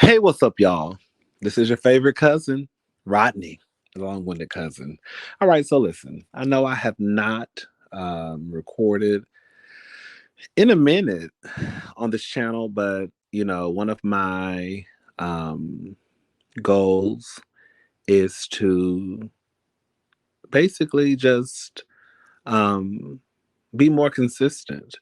Hey, what's up, y'all? This is your favorite cousin, Rodney, the long-winded cousin. All right, so listen, I know I have not recorded in a minute on this channel, but one of my um, goals is to basically just um, be more consistent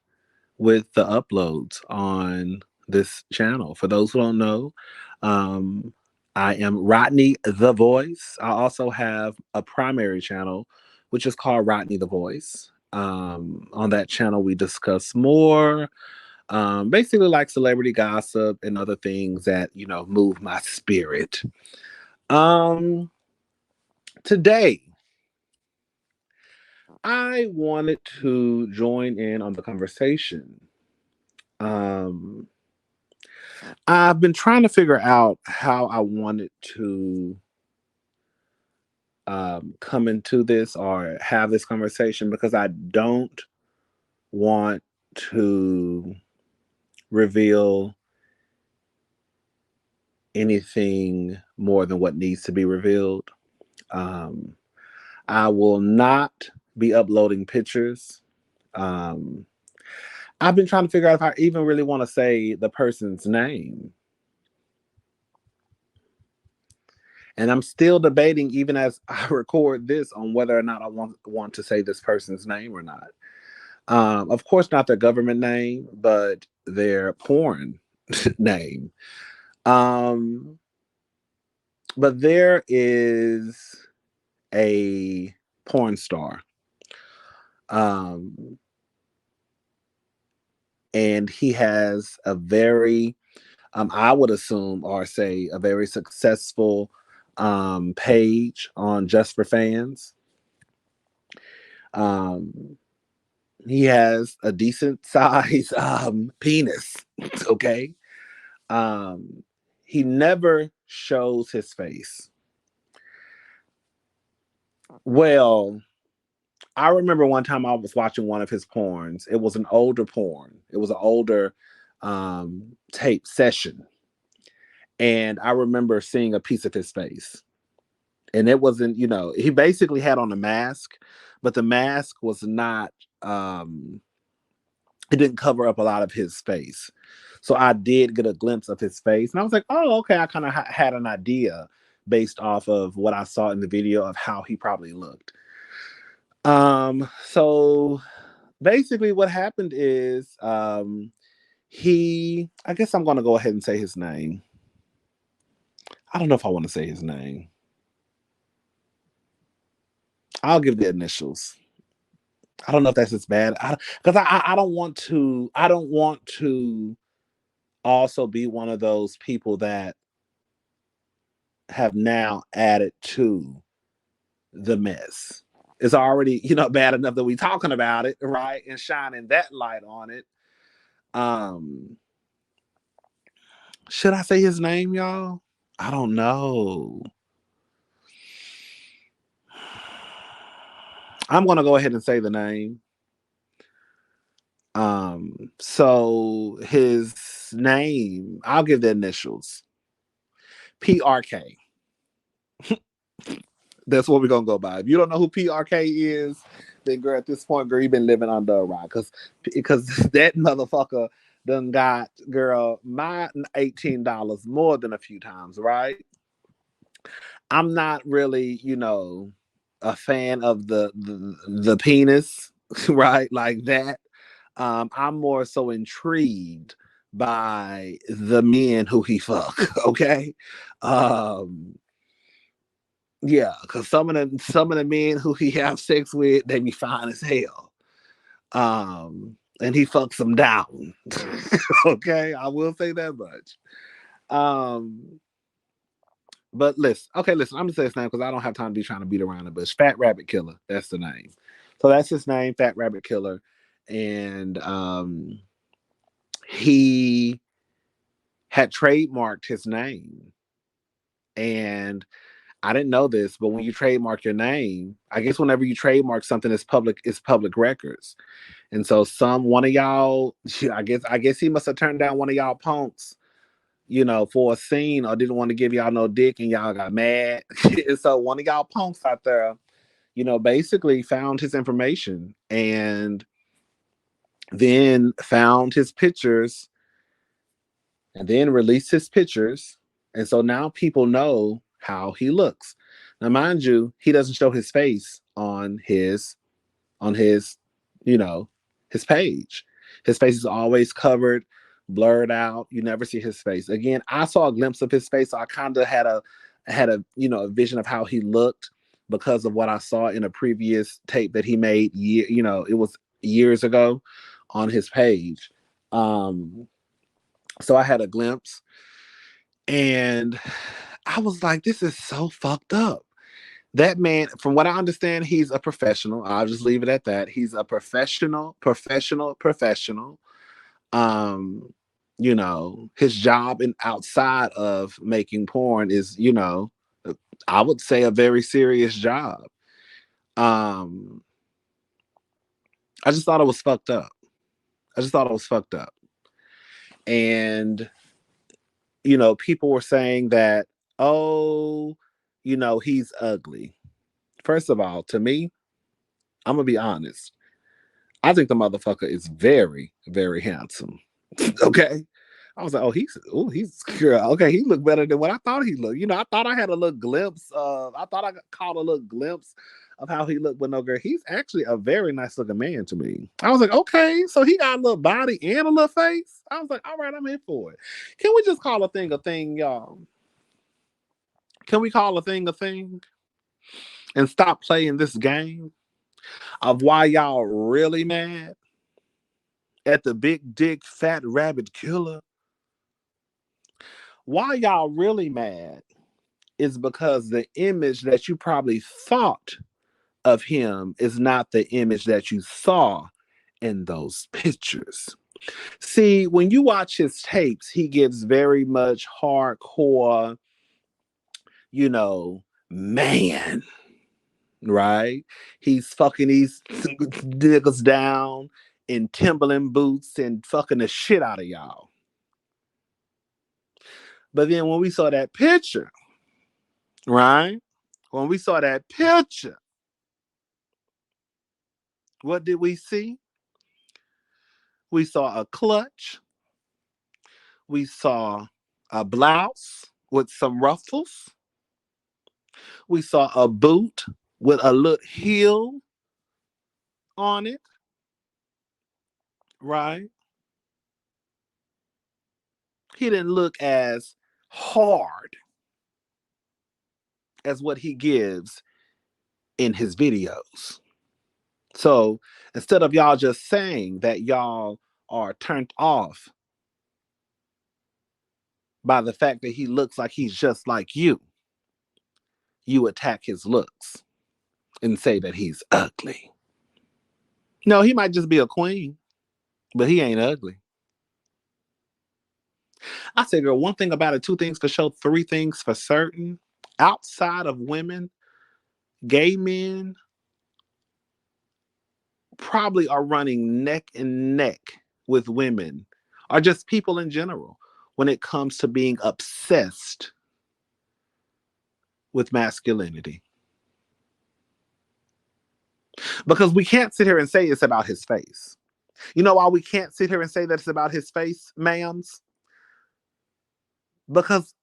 with the uploads on this channel. For those who don't know, um, I am Rodney the Voice. I also have a primary channel, which is called Rodney the Voice. On that channel, we discuss more, basically like celebrity gossip and other things that move my spirit. Um, Today, I wanted to join in on the conversation. Um, I've been trying to figure out how I wanted to come into this or have this conversation because I don't want to reveal anything more than what needs to be revealed. Um, I will not be uploading pictures. Um, I've been trying to figure out if I even really want to say the person's name. And I'm still debating, even as I record this, on whether or not I want to say this person's name or not. Of course, not their government name, but their porn name. Um, but there is a porn star, um, and he has a very, I would assume, or say, a very successful page on Just for Fans. Um, he has a decent size penis. Okay. Um, he never shows his face. Well, I remember one time I was watching one of his porns. It was an older porn. It was an older tape session. And I remember seeing a piece of his face. And it wasn't, he basically had on a mask, but the mask was not it didn't cover up a lot of his face. So I did get a glimpse of his face. And I was like, oh, okay. I kind of had an idea based off of what I saw in the video of how he probably looked. So basically what happened is I guess I'm gonna go ahead and say his name. I don't know if I want to say his name. I'll give the initials. I don't know if that's as bad. Because I don't want to. I don't want to also be one of those people that have now added to the mess. It's already, bad enough that we talking about it, right? And shining that light on it. Um, should I say his name, y'all? I don't know. I'm gonna go ahead and say the name. So his name, I'll give the initials. PRK. That's what we're gonna go by. If you don't know who PRK is, then girl, at this point, girl, you've been living under a rock. Because that motherfucker done got girl my $18 more than a few times, right? I'm not really, a fan of the penis, right? Like that. I'm more so intrigued by the men who he fuck. Okay. Um, Yeah, because some of the men who he have sex with, they be fine as hell. And he fucks them down. Okay, I will say that much. Um, but listen, I'm gonna say his name because I don't have time to be trying to beat around the bush. Fat Rabbit Killer, that's the name. So that's his name, Fat Rabbit Killer, and he had trademarked his name, and I didn't know this, but when you trademark your name, I guess whenever you trademark something, it's public records. And so one of y'all, I guess he must have turned down one of y'all punks for a scene or didn't want to give y'all no dick and y'all got mad. And so one of y'all punks out there, basically found his information and then found his pictures and then released his pictures. And so now people know how he looks. Now, mind you, he doesn't show his face on his, you know, his page. His face is always covered, blurred out. You never see his face. Again, I saw a glimpse of his face, so I kind of had a a vision of how he looked because of what I saw in a previous tape that he made it was years ago on his page. So I had a glimpse and I was like, this is so fucked up. That man, from what I understand, he's a professional. I'll just leave it at that. He's a professional. His job and outside of making porn is, I would say a very serious job. Um, I just thought it was fucked up. And, people were saying that, oh, he's ugly. First of all, to me, I'm going to be honest. I think the motherfucker is very, very handsome. Okay. I was like, he's girl. Okay, he looked better than what I thought he looked. I thought I had a little glimpse of, I thought I caught a little glimpse of how he looked, but no, girl, he's actually a very nice looking man to me. I was like, okay, so he got a little body and a little face. I was like, all right, I'm here for it. Can we just call a thing, y'all? Can we call a thing and stop playing this game of why y'all really mad at the big dick fat rabbit killer? Why y'all really mad is because the image that you probably thought of him is not the image that you saw in those pictures. See, when you watch his tapes, he gives very much hardcore, man, right? He's fucking these niggas down in Timberland boots and fucking the shit out of y'all. But then when we saw that picture, right? When we saw that picture, what did we see? We saw a clutch. We saw a blouse with some ruffles. We saw a boot with a little heel on it, right? He didn't look as hard as what he gives in his videos. So instead of y'all just saying that y'all are turned off by the fact that he looks like he's just like you attack his looks and say that he's ugly. No, he might just be a queen, but he ain't ugly. I say, girl, one thing about it, two things for sure, three things for certain. Outside of women, gay men probably are running neck and neck with women or just people in general when it comes to being obsessed with masculinity. Because we can't sit here and say it's about his face. You know why we can't sit here and say that it's about his face, ma'ams? Because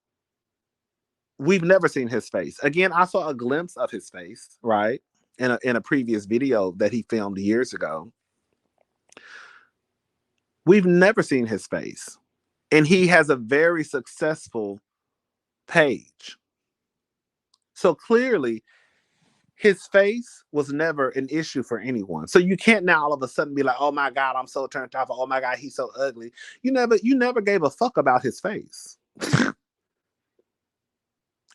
we've never seen his face. Again, I saw a glimpse of his face, right? In a previous video that he filmed years ago. We've never seen his face. And he has a very successful page. So clearly, his face was never an issue for anyone. So you can't now all of a sudden be like, oh my God, I'm so turned off. Oh my God, he's so ugly. You never gave a fuck about his face.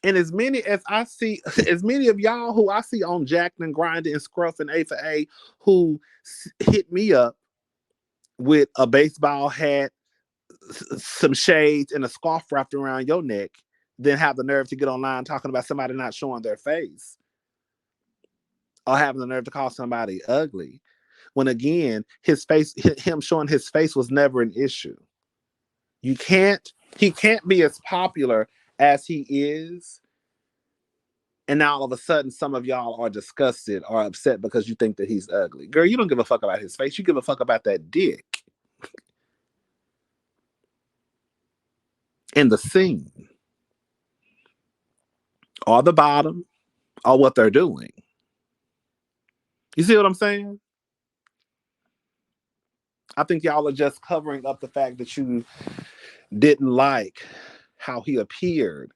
And as many as I see, as many of y'all who I see on Jacked and Grinded and Scruff and A for A who hit me up with a baseball hat, some shades, and a scarf wrapped around your neck, then have the nerve to get online talking about somebody not showing their face or having the nerve to call somebody ugly. When again, him showing his face was never an issue. You can't He can't be as popular as he is. And now all of a sudden, some of y'all are disgusted or upset because you think that he's ugly. Girl, you don't give a fuck about his face. You give a fuck about that dick in the scene or the bottom or what they're doing. You see what I'm saying? I think y'all are just covering up the fact that you didn't like how he appeared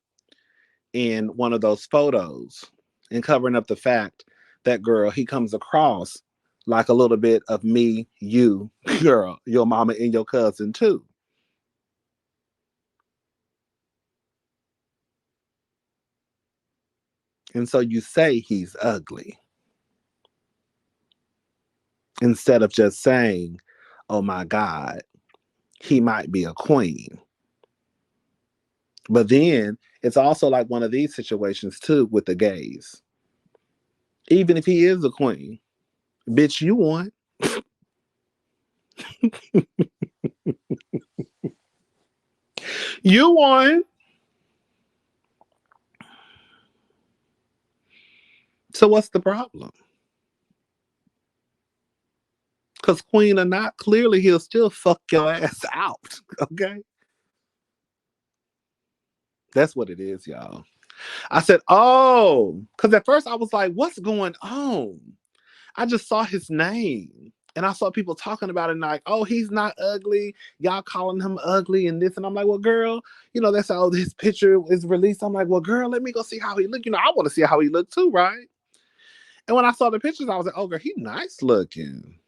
in one of those photos and covering up the fact that, girl, he comes across like a little bit of me, you, girl, your mama, and your cousin, too. And so you say he's ugly instead of just saying, oh my God, he might be a queen. But then it's also like one of these situations too with the gays. Even if he is a queen, bitch, you won. You won. So what's the problem? Because queen or not, clearly he'll still fuck your ass out. Okay? That's what it is, y'all. I said, oh, because at first I was like, what's going on? I just saw his name. And I saw people talking about it and like, oh, he's not ugly. Y'all calling him ugly and this. And I'm like, well, girl, that's how his picture is released. I'm like, well, girl, let me go see how he look. I want to see how he looked too, right? And when I saw the pictures, I was like, oh, girl, he nice looking.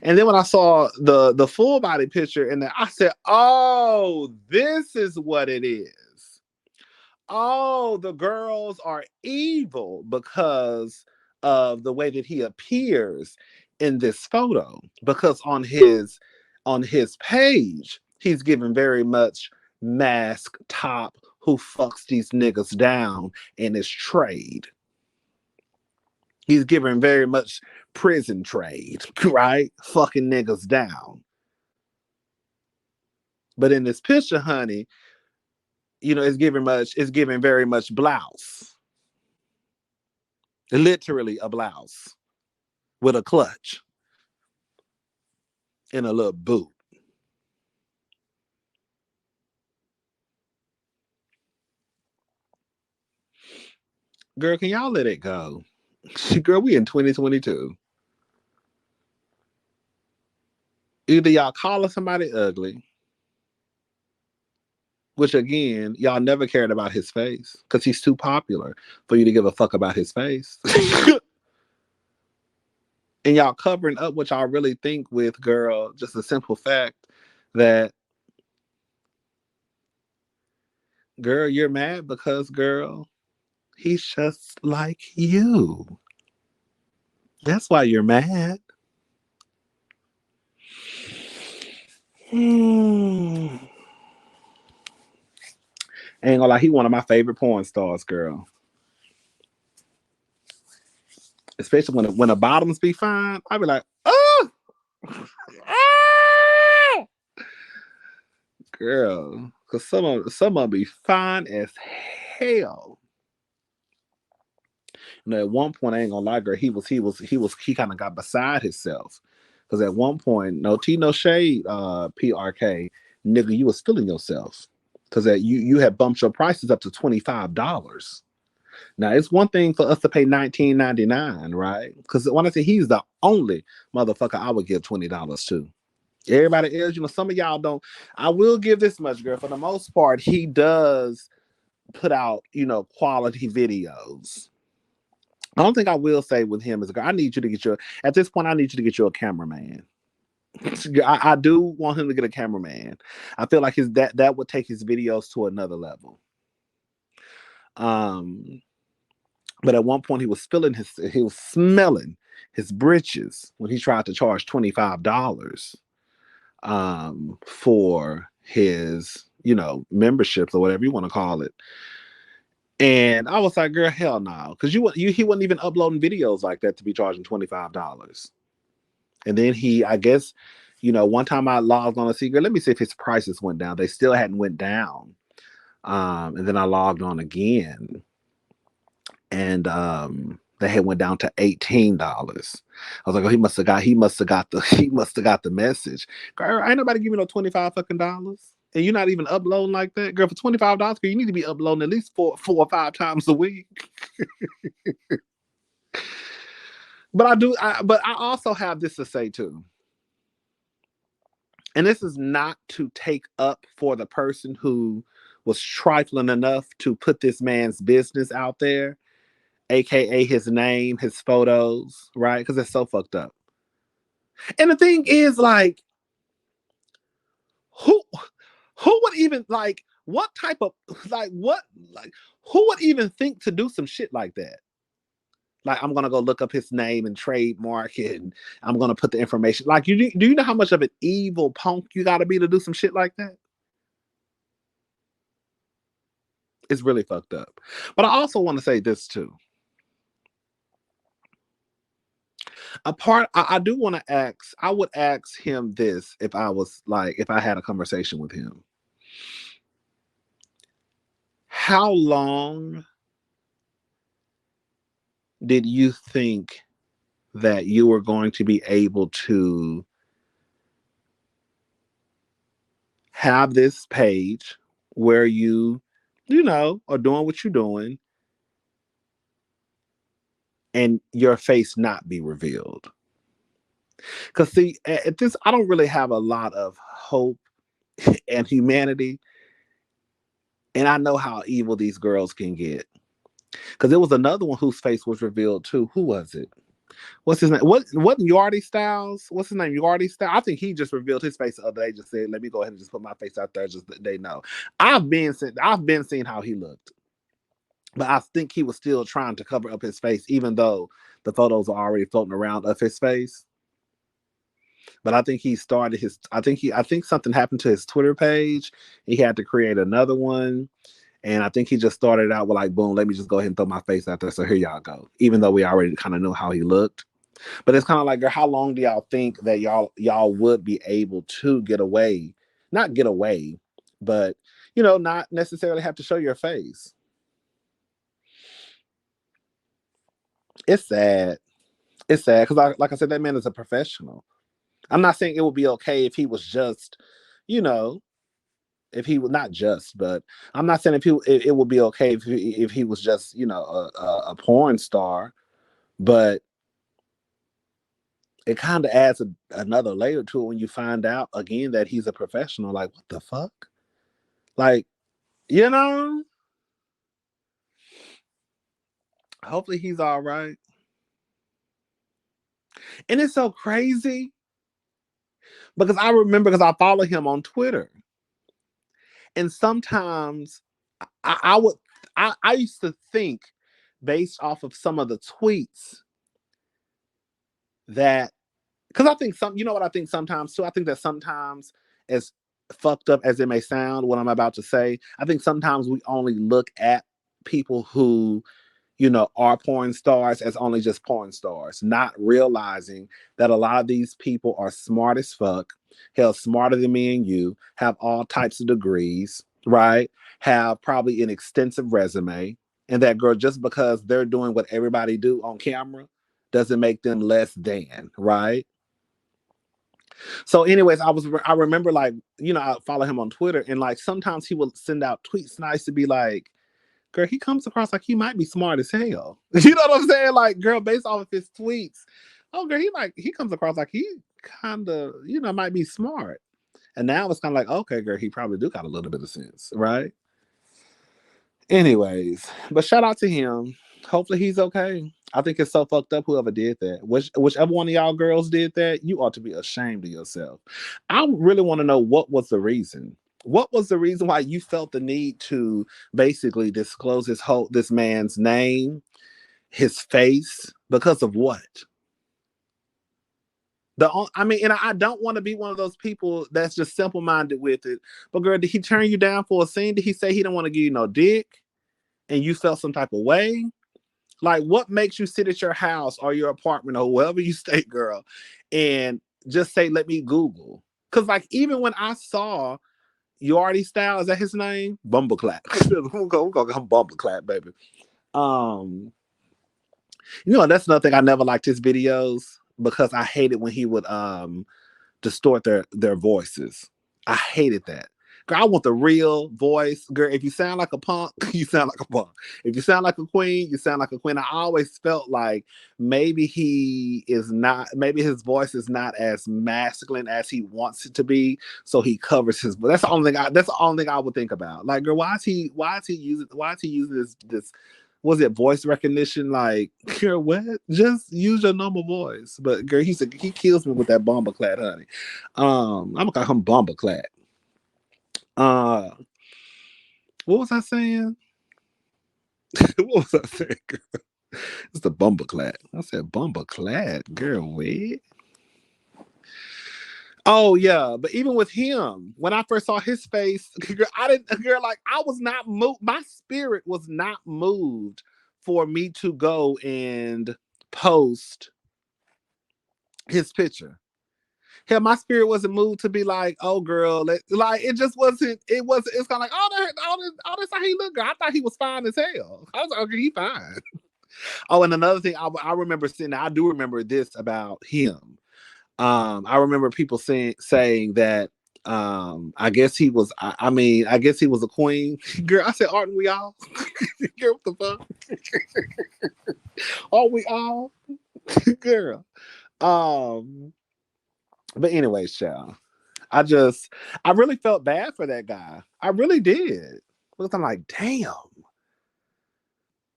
And then when I saw the full body picture and I said, oh, this is what it is. Oh, the girls are evil because of the way that he appears in this photo. Because on his page, he's given very much mask top who fucks these niggas down in his trade. He's given very much prison trade, right? Fucking niggas down. But in this picture, honey, it's giving very much blouse. Literally a blouse with a clutch and a little boot. Girl, can y'all let it go? Girl, we in 2022. Either y'all calling somebody ugly, which again, y'all never cared about his face because he's too popular for you to give a fuck about his face. And y'all covering up what y'all really think with, girl, just the simple fact that, girl, you're mad because, girl, he's just like you. That's why you're mad. Ain't gonna lie, he one of my favorite porn stars, girl. Especially when the bottoms be fine, I be like, oh, ah! Girl, because some of them be fine as hell. At one point, I ain't gonna lie, girl, he kind of got beside himself. Because at one point, no tea, no shade, PRK, nigga, you was feeling yourself. Because you had bumped your prices up to $25. Now it's one thing for us to pay $19.99, right? Because when I say he's the only motherfucker I would give $20 to. Everybody else, some of y'all don't. I will give this much, girl. For the most part, he does put out, quality videos. I don't think I will say with him as a girl. At this point, I need you to get you a cameraman. I do want him to get a cameraman. I feel like that would take his videos to another level. But at one point he was smelling his britches when he tried to charge $25 for his, memberships or whatever you want to call it. And I was like, girl, hell no. Because he wasn't even uploading videos like that to be charging $25. And then I guess One time I logged on a secret. Let me see if his prices went down. They still hadn't went down. And then I logged on again, and they had went down to $18. I was like, oh, he must have got the message. Girl, ain't nobody giving no 25 fucking dollars. And you're not even uploading like that, girl. For $25, girl, you need to be uploading at least four or five times a week. But I also have this to say too. And this is not to take up for the person who was trifling enough to put this man's business out there, aka his name, his photos, right? Because it's so fucked up. And the thing is, like, who would even like what type of like who would even think to do some shit like that? Like, I'm gonna go look up his name and trademark it, and I'm gonna put the information. Like, do you know how much of an evil punk you gotta be to do some shit like that? It's really fucked up. But I also want to say this too. I do want to ask, I would ask him this if I had a conversation with him. How long did you think that you were going to be able to have this page where are doing what you're doing and your face not be revealed? Because, see, at this, I don't really have a lot of hope and humanity. And I know how evil these girls can get. Because there was another one whose face was revealed too. Who was it? What's his name? Wasn't Yardy Styles? What's his name? Yardy Styles. I think he just revealed his face the other day. Just said, "Let me go ahead and just put my face out there, just that they know." I've been seeing how he looked, but I think he was still trying to cover up his face, even though the photos are already floating around of his face. But I think he started his. I think something happened to his Twitter page. He had to create another one. And I think he just started out with like, boom, let me just go ahead and throw my face out there. So here y'all go. Even though we already kind of knew how he looked. But it's kind of like, girl, how long do y'all think that y'all would be able to get away? Not get away, but not necessarily have to show your face. It's sad. It's sad because, like I said, that man is a professional. I'm not saying it would be okay if he was just, you know, if he was not just, but I'm not saying it would be okay if he was just, a porn star, but it kind of adds another layer to it when you find out again that he's a professional. Like, what the fuck? Like, you know, hopefully he's all right. And it's so crazy because I remember, because I follow him on Twitter, and sometimes I would I used to think, based off of some of the tweets, that, because I think what I think sometimes too. I think that sometimes, as fucked up as it may sound, what I'm about to say, I think sometimes we only look at people who, are porn stars as only just porn stars, not realizing that a lot of these people are smart as fuck, hell, smarter than me and you, have all types of degrees, right? Have probably an extensive resume. And that, girl, just because they're doing what everybody do on camera doesn't make them less than, right? So, anyways, I remember, like, I follow him on Twitter, and like sometimes he will send out tweets nice to be like, girl, he comes across like he might be smart as hell. You know what I'm saying? Like, girl, based off of his tweets, oh, girl, he comes across like he kind of, might be smart. And now it's kind of like, okay, girl, he probably do got a little bit of sense, right? Anyways, but shout out to him. Hopefully he's okay. I think it's so fucked up whoever did that. Whichever one of y'all girls did that, you ought to be ashamed of yourself. I really want to know, what was the reason? What was the reason why you felt the need to basically disclose this man's name, his face, because of what? And I don't want to be one of those people that's just simple minded with it. But girl, did he turn you down for a scene? Did he say he didn't want to give you no dick, and you felt some type of way? Like, what makes you sit at your house or your apartment or wherever you stay, girl, and just say, let me Google. Cause like even when I saw You Already Style, is that his name? Bumbleclap. We're gonna call him Bumbleclap, baby. Um, that's another thing. I never liked his videos because I hated when he would distort their voices. I hated that. Girl, I want the real voice. Girl, if you sound like a punk, you sound like a punk. If you sound like a queen, you sound like a queen. I always felt like maybe maybe his voice is not as masculine as he wants it to be. So he covers his voice. That's the only thing I would think about. Like, girl, why is he using this was it voice recognition? Like, girl, what? Just use your normal voice. But girl, he kills me with that Bombaclat, honey. I'm gonna call him Bombaclat. Uh, what was I saying? What was I saying, girl? It's the Bumbaclat. I said Bumbaclat, girl. Wait. Oh yeah, but even with him, when I first saw his face, girl, I was not moved. My spirit was not moved for me to go and post his picture. Hell, my spirit wasn't moved to be like, oh girl, like it just wasn't. It's kind of like all this how he looked. Girl, I thought he was fine as hell. I was like, okay, he fine. Oh, and another thing I remember seeing. I do remember this about him. I remember people saying that I guess he was. I mean, I guess he was a queen. Girl, I said, aren't we all? Girl, what the fuck? Aren't we all? Girl. Um, but anyways, child. I really felt bad for that guy. I really did. Because I'm like, damn.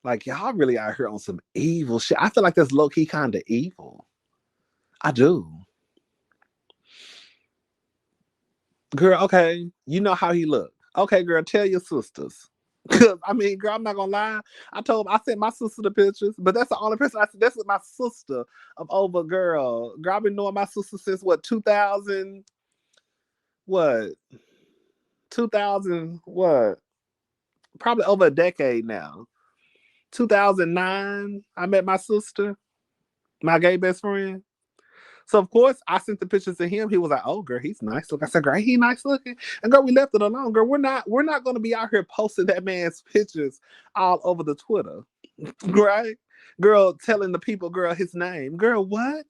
Like, y'all really out here on some evil shit. I feel like that's low key kind of evil. I do. Girl, okay. You know how he looked. Okay, girl, tell your sisters. Cause I mean, girl, I'm not gonna lie. I sent my sister the pictures, but that's the only person I said. That's with my sister of over girl. Girl, I've been knowing my sister since what 2000, what 2000, what probably over a decade now. 2009, I met my sister, my gay best friend. So of course I sent the pictures to him. He was like, "Oh, girl, he's nice looking." I said, "Girl, he nice looking." And girl, we left it alone. Girl, we're not going to be out here posting that man's pictures all over the Twitter, right? Girl, telling the people, girl, his name. Girl, what?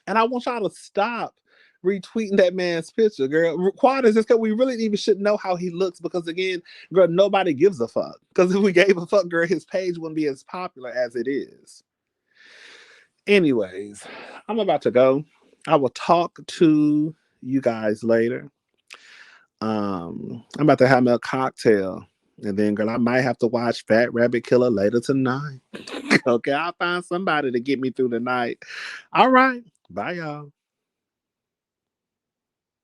And I want y'all to stop retweeting that man's picture, girl. Quad is just because we really even should know how he looks because again, girl, nobody gives a fuck. Because if we gave a fuck, girl, his page wouldn't be as popular as it is. Anyways, I'm about to go. I will talk to you guys later. I'm about to have me a cocktail. And then, girl, I might have to watch Phatrabbitkiller later tonight. Okay, I'll find somebody to get me through the night. All right. Bye, y'all.